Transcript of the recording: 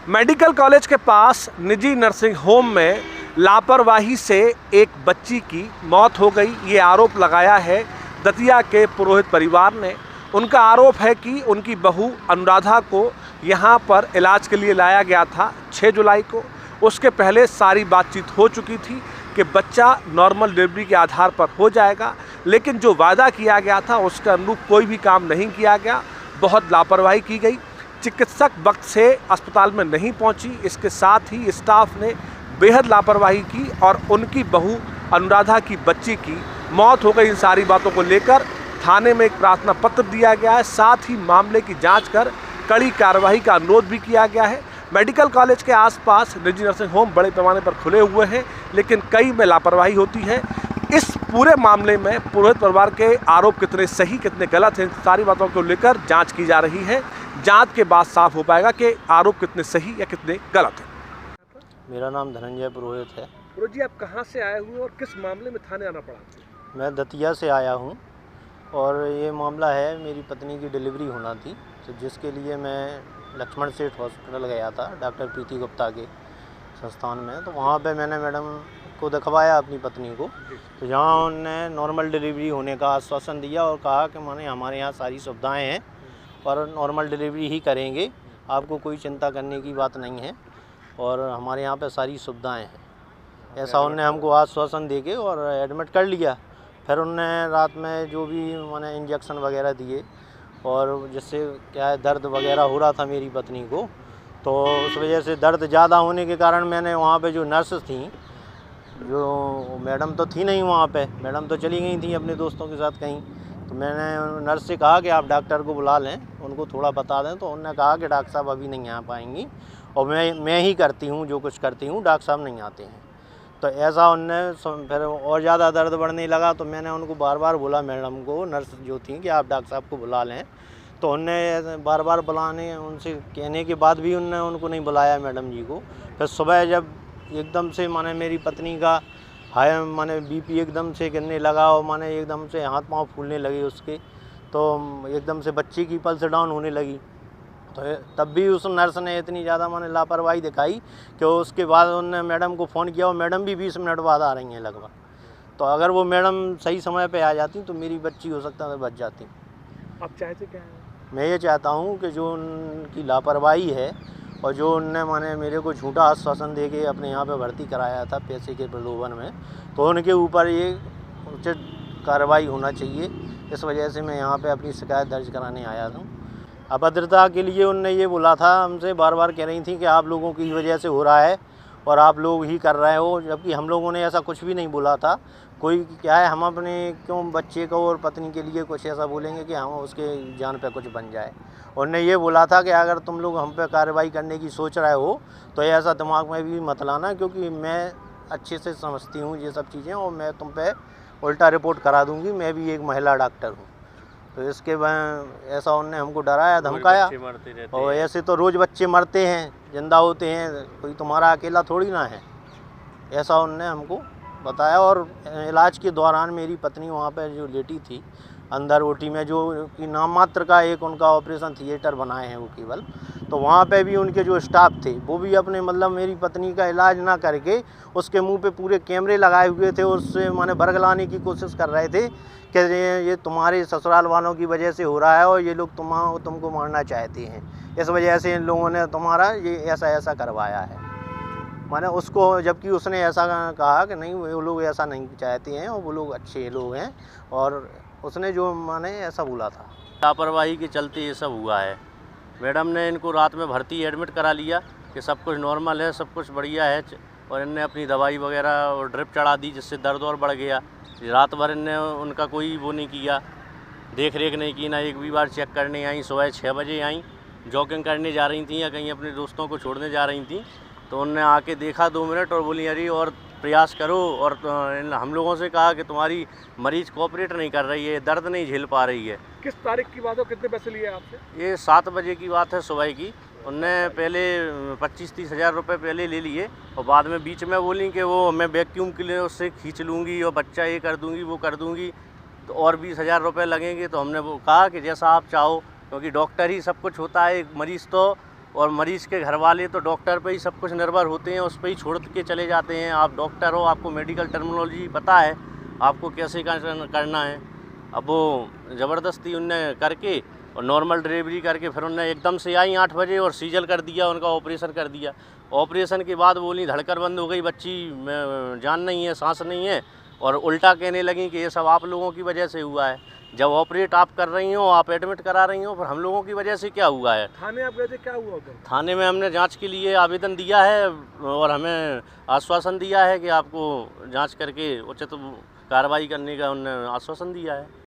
Medical college के पास निजी nursing home में लापरवाही से एक बच्ची की मौत हो गई। ये आरोप लगाया है दतिया के पुरोहित परिवार ने। उनका आरोप है कि उनकी बहू अनुराधा को यहाँ पर इलाज के लिए लाया गया था 6 जुलाई को। उसके पहले सारी बातचीत हो चुकी थी कि बच्चा नॉर्मल डिलीवरी के आधार पर हो जाएगा, लेकिन जो वादा किया गया था उसके अनुरूप कोई भी काम नहीं किया गया। बहुत लापरवाही की गई। चिकित्सक वक्त से अस्पताल में नहीं पहुंची। इसके साथ ही स्टाफ ने बेहद लापरवाही की और उनकी बहू अनुराधा की बच्ची की मौत हो गई। इन सारी बातों को लेकर थाने में एक प्रार्थना पत्र दिया गया है। साथ ही मामले की जांच कर कड़ी कार्रवाई का अनुरोध भी किया गया है। मेडिकल कॉलेज के आसपास निजी नर्सिंग होम बड़े पैमाने पर खुले हुए हैं, लेकिन कई में लापरवाही होती है। इस पूरे मामले में पुरोहित परिवार के आरोप कितने सही कितने गलत हैं, सारी बातों को लेकर जांच की जा रही है। जांच के बाद साफ हो पाएगा कि आरोप कितने सही या कितने गलत हैं। मेरा नाम धनंजय पुरोहित है। पुरोहित जी, आप कहाँ से आए हुए और किस मामले में थाने आना पड़ा? मैं दतिया से आया हूँ और ये मामला है, मेरी पत्नी की डिलीवरी होना थी, तो जिसके लिए मैं लक्ष्मण सेठ हॉस्पिटल गया था डॉक्टर प्रीति गुप्ता के संस्थान में। तो वहाँ पे मैंने मैडम को दिखवाया अपनी पत्नी को, तो जहाँ उन्होंने नॉर्मल डिलीवरी होने का आश्वासन दिया और कहा कि माने हमारे यहाँ सारी सुविधाएं हैं और नॉर्मल डिलीवरी ही करेंगे, आपको कोई चिंता करने की बात नहीं है और हमारे यहाँ पे सारी सुविधाएं हैं। ऐसा उन्होंने हमको आश्वासन देके और एडमिट कर लिया। फिर उन्होंने रात में जो भी माने इंजेक्शन वगैरह दिए और जिससे क्या है दर्द वगैरह हो रहा था मेरी पत्नी को, तो उस वजह से दर्द ज़्यादा होने के कारण मैंने वहाँ पे जो नर्स थी, जो मैडम तो थी नहीं वहाँ पे, मैडम तो चली गई थी अपने दोस्तों के साथ कहीं, तो मैंने नर्स से कहा कि आप डॉक्टर को बुला लें, उनको थोड़ा बता दें। तो उन्होंने कहा कि डॉक्टर साहब अभी नहीं आ पाएंगी और मैं ही करती हूँ, जो कुछ करती हूँ, डॉक्टर साहब नहीं आते हैं। तो ऐसा उनने फिर और ज़्यादा दर्द बढ़ने लगा, तो मैंने उनको बार बार बोला मैडम को, नर्स जो थी, कि आप डॉक्टर साहब को बुला लें। तो उनने बार बार बुलाने उनसे कहने के बाद भी उनने उनको नहीं बुलाया मैडम जी को। फिर सुबह जब एकदम से माने मेरी पत्नी का हाई माने बीपी एकदम से गिरने लगा और माने एकदम से हाथ पांव फूलने लगे उसके, तो एकदम से बच्चे की पल्स डाउन होने लगी। तो तब भी उस नर्स ने इतनी ज़्यादा माने लापरवाही दिखाई कि उसके बाद उन्होंने मैडम को फ़ोन किया और मैडम भी 20 मिनट बाद आ रही हैं लगभग। तो अगर वो मैडम सही समय पे आ जाती तो मेरी बच्ची हो सकता है बच जाती। आप चाहते क्या हैं? मैं ये चाहता हूँ कि जो उनकी लापरवाही है और जो उनने माने मेरे को झूठा आश्वासन दे के अपने यहाँ पे भर्ती कराया था पैसे के प्रलोभन में, तो उनके ऊपर ये उचित कार्रवाई होना चाहिए। इस वजह से मैं यहाँ पे अपनी शिकायत दर्ज कराने आया था। अभद्रता के लिए उनने ये बोला था हमसे, बार बार कह रही थी कि आप लोगों की वजह से हो रहा है और आप लोग ही कर रहे हो, जबकि हम लोगों ने ऐसा कुछ भी नहीं बोला था। कोई क्या है, हम अपने क्यों बच्चे को और पत्नी के लिए कुछ ऐसा बोलेंगे कि हम उसके जान पे कुछ बन जाए। उन्होंने ये बोला था कि अगर तुम लोग हम पे कार्रवाई करने की सोच रहे हो तो ऐसा दिमाग में भी मत लाना, क्योंकि मैं अच्छे से समझती हूँ ये सब चीज़ें और मैं तुम पे उल्टा रिपोर्ट करा दूँगी, मैं भी एक महिला डॉक्टर हूँ। तो इसके बाद ऐसा उन्होंने हमको डराया धमकाया। और ऐसे तो रोज़ बच्चे मरते हैं, जिंदा होते हैं, कोई तुम्हारा अकेला थोड़ी ना है, ऐसा उन्होंने हमको बताया। और इलाज के दौरान मेरी पत्नी वहाँ पर जो लेटी थी अंदर ओटी में, जो कि नाम मात्र का एक उनका ऑपरेशन थिएटर बनाए हैं वो केवल, तो वहाँ पे भी उनके जो स्टाफ थे वो भी अपने मतलब मेरी पत्नी का इलाज ना करके उसके मुंह पे पूरे कैमरे लगाए हुए थे, उससे माने बरगलाने की कोशिश कर रहे थे कि ये तुम्हारे ससुराल वालों की वजह से हो रहा है और ये लोग तुमको मारना चाहते हैं, इस वजह से इन लोगों ने तुम्हारा ये ऐसा करवाया है। माने उसको, जबकि उसने ऐसा कहा कि नहीं वो लोग ऐसा नहीं चाहते हैं और वो लोग अच्छे लोग हैं, और उसने जो माने ऐसा बोला था। लापरवाही के चलते ये सब हुआ है। मैडम ने इनको रात में भर्ती एडमिट करा लिया कि सब कुछ नॉर्मल है, सब कुछ बढ़िया है, और इनने अपनी दवाई वगैरह और ड्रिप चढ़ा दी, जिससे दर्द और बढ़ गया। रात भर इनने उनका कोई वो नहीं किया, देख रेख नहीं की, ना एक भी बार चेक करने आई। सुबह 6 बजे आई, जॉगिंग करने जा रही थी या कहीं अपने दोस्तों को छोड़ने जा रही थी, तो उनने आके देखा 2 मिनट और बोली अरे और प्रयास करो, और हम लोगों से कहा कि तुम्हारी मरीज कोऑपरेट नहीं कर रही है, दर्द नहीं झेल पा रही है। किस तारीख की बात हो, कितने पैसे लिए आपसे? ये 7 बजे की बात है सुबह की। उनने पहले 25-30 हज़ार रुपये पहले ले लिए और बाद में बीच में बोली कि वो मैं वैक्यूम के लिए उससे खींच लूँगी और बच्चा ये कर दूँगी वो कर दूँगी, तो और 20,000 रुपये लगेंगे। तो हमने वो कहा कि जैसा आप चाहो, क्योंकि डॉक्टर ही सब कुछ होता है, मरीज़ तो और मरीज़ के घर वाले तो डॉक्टर पे ही सब कुछ निर्भर होते हैं, उस पर ही छोड़ के चले जाते हैं। आप डॉक्टर हो, आपको मेडिकल टर्मिनोलॉजी पता है, आपको कैसे करना है। अब वो ज़बरदस्ती उनने करके और नॉर्मल डिलीवरी करके फिर उनने एकदम से आई 8 बजे और सीजल कर दिया, उनका ऑपरेशन कर दिया। ऑपरेशन के बाद बोली धड़कन बंद हो गई, बच्ची में जान नहीं है, सांस नहीं है, और उल्टा कहने लगी कि ये सब आप लोगों की वजह से हुआ है। जब ऑपरेट आप कर रही हो, आप एडमिट करा रही हो, फिर हम लोगों की वजह से क्या हुआ है? थाने आप गए थे, क्या हुआ उधर? थाने में हमने जांच के लिए आवेदन दिया है और हमें आश्वासन दिया है कि आपको जांच करके उचित कार्रवाई करने का उन्होंने आश्वासन दिया है।